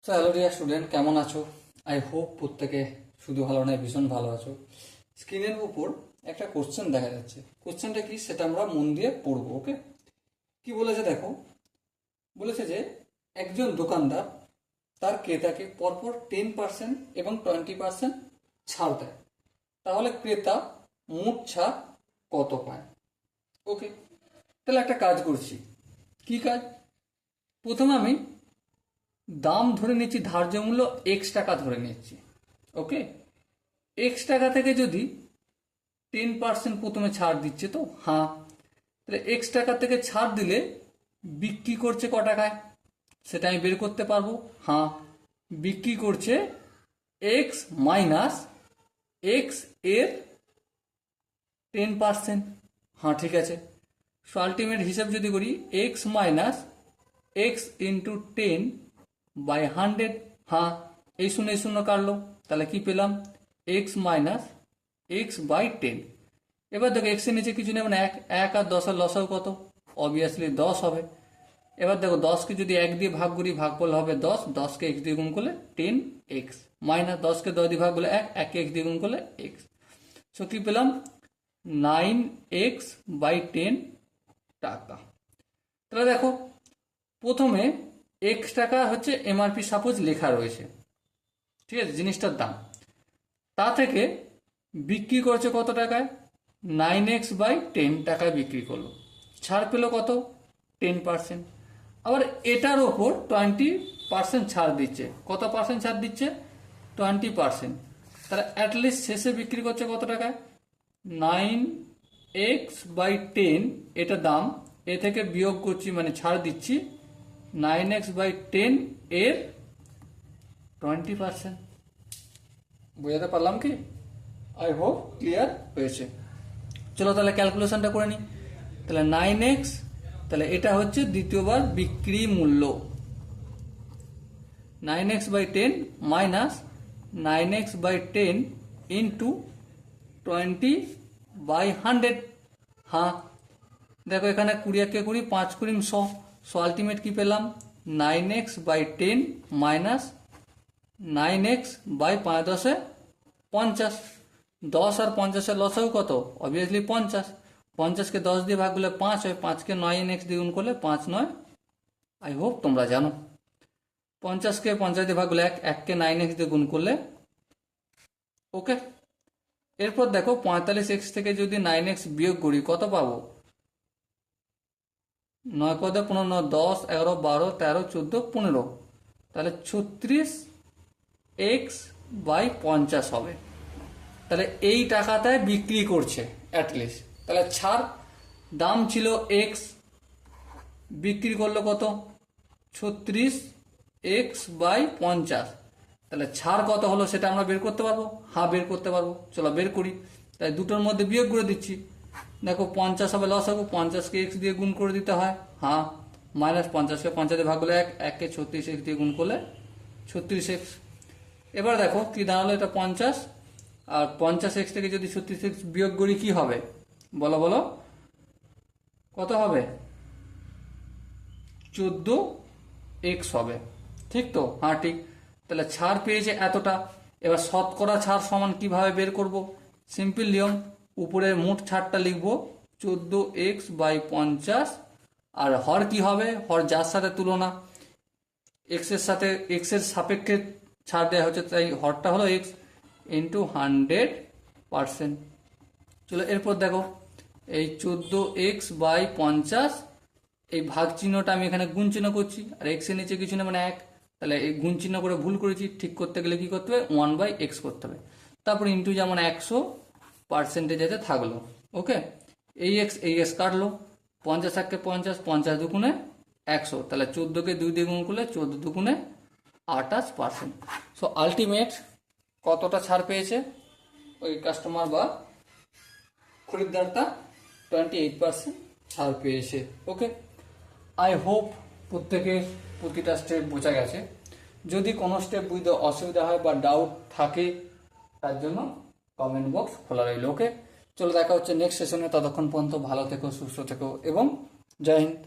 তো hello dear student, কেমন আছো? আই হোপ প্রত্যেকে শুধু ভালো নয়, ভীষণ ভালো আছো। স্ক্রিনের উপর একটা কোশ্চেন দেখা যাচ্ছে। কোশ্চেনটা কি সেটা আমরা মন দিয়ে পড়বো। ওকে, কি বলেছে দেখো। বলেছে যে একজন দোকানদার তার ক্রেতাকে পরপর 10% এবং 20% ছাড় দেয়, তাহলে ক্রেতা মোট ছাড় কত পায়? ওকে, তাহলে একটা কাজ করছি। কি কাজ? প্রথমে আমি দাম ধরে নিচ্ছি, ধার্য মূল্য এক্স টাকা ধরে নিচ্ছি। ওকে, এক্স টাকা থেকে যদি 10% প্রথমে ছাড় দিচ্ছে, তো হ্যাঁ, তাহলে এক্স টাকা থেকে ছাড় দিলে বিক্রি করছে ক টাকায় সেটা আমি বের করতে পারবো। হ্যাঁ, বিক্রি করছে এক্স মাইনাস এক্স এর 10%। হ্যাঁ ঠিক আছে। সো আলটিমেট হিসাব যদি করি, এক্স মাইনাস এক্স ইন্টু 10/100। হ্যাঁ, এই শূন্য এই শূন্য কাটলো, তাহলে কি পেলাম? X minus x by 10। এবার দেখো এক্স এর নিচে কিছু নেই, মানে এক এক আর 10 আর লসাও কত? অবভিয়াসলি 10 হবে। এবার দেখো 10কে যদি 1 দিয়ে ভাগ করি, ভাগ করলে হবে 10, 10কে x দিয়ে গুণ করলে 10x, মাইনাস 10কে 10 দিয়ে ভাগ করলে 1, 1কে x দিয়ে গুণ করলে x। সো কি পেলাম? 9x/10 টাকা। তাহলে দেখো, প্রথমে এক্স টাকা হচ্ছে এমআরপি সাপোজ লেখা রয়েছে, ঠিক আছে, জিনিসটার দাম। তা থেকে বিক্রি করছে কত টাকায়? 9x/10 টাকায় বিক্রি করলো, ছাড় পেলো কত? 10%। আবার এটার ওপর 20% ছাড় দিচ্ছে। কত পার্সেন্ট ছাড় দিচ্ছে? 20%। তাহলে অ্যাটলিস্ট শেষে বিক্রি করছে কত টাকায়? 9x/10 এটা দাম, এ থেকে বিয়োগ করছি মানে ছাড় দিচ্ছি 9x/10 এর 20%। বোঝাতে পারলাম কি? আই হোপ ক্লিয়ার হয়েছে। চলো তাহলে ক্যালকুলেশনটা করে নিই। তাহলে 9x, তাহলে এটা হচ্ছে দ্বিতীয়বার বিক্রি মূল্য। 9x/10 minus 9x/10 into 20/100। হ্যাঁ, দেখো এখানে 20 5 20 100। সো আলটিমেট কি পেলাম? 9x/10 minus 9x/5 50। 10 আর 50-এর লসাগু কত? অবভিয়াসলি 50। 50কে 10 দিয়ে ভাগ করলে 5 হয়, 5কে 9x দিয়ে গুণ করলে 5 9। আই হোপ তোমরা জানো। 50কে 50 দিয়ে ভাগ করলে 1, 1কে 9x দিয়ে গুণ করলে। ওকে, এরপর দেখো 45x থেকে যদি 9x বিয়োগ করি কত পাবো? 9 × 15, 10, 11, 12, 13, 14, 15, তাহলে 36x/50 হবে। তাহলে এই টাকাটায় বিক্রি করছে অ্যাটলিস্ট। তাহলে ছাড়, দাম ছিল এক্স, বিক্রি করলো কত? 36x/50। তাহলে ছাড় কত হলো সেটা আমরা বের করতে পারবো। হ্যাঁ, বের করতে পারবো। চলো বের করি। তাই দুটোর মধ্যে বিয়োগ করে দিচ্ছি। দেখো 50 হবে লসাগু, 50কে x দিয়ে গুণ করে দিতে হয়। হ্যাঁ, মাইনাস 50কে 50 দিয়ে ভাগ করলে 1, 1কে 36x দিয়ে গুণ করলে 36x। এবার দেখো কি দাঁড়ালো, এটা 50 আর 50x থেকে যদি 36x বিয়োগ করি কি হবে? বলো বলো, কত হবে? 14x হবে। ঠিক তো? হ্যাঁ ঠিক। তাহলে ছাড় পেয়েছে এতটা। এবার শতকরা ছাড় সমান কিভাবে বের করব? সিম্পল নিয়ম, উপরে মোট ছাড়টা লিখবো 14x/50, আর হর কি হবে? হর যার সাথে তুলনা, এক্স এর সাথে এক্স এর সাপেক্ষে ছাড় দেওয়া হচ্ছে, তাই হরটা হলো এক্স ইন্টু 100%। চলো এরপর দেখো, এই 14x/50, এই ভাগ চিহ্নটা আমি এখানে গুণ চিহ্ন করছি, আর এক্স এর নিচে কিছু না মানে 1। তাহলে এই গুণ চিহ্ন করে ভুল করেছি, ঠিক করতে গেলে কি করতে হবে? 1/x করতে হবে। তারপর ইন্টু যেমন 100% থাকলো। ওকে, এই এক্স কাটলো, 50 1 50, 50 2 100, তাহলে 14কে 2 দিয়ে গুণ করলে 14 2 28%। সো আলটিমেট কতটা ছাড় পেয়েছে ওই কাস্টমার বা খরিদ্দারটা? 28% ছাড় পেয়েছে। ওকে, আই হোপ প্রত্যেকের প্রতিটা স্টেপ বোঝা গেছে। যদি কোনো স্টেপ বুঝতে অসুবিধা হয় বা ডাউট থাকে, তার জন্য কমেন্ট বক্স খোলা রইল। ওকে, চলো দেখা হচ্ছে নেক্সট সেশনে। ততক্ষণ পর্যন্ত ভালো থেকো, সুস্থ থেকো এবং জয় হিন্দ।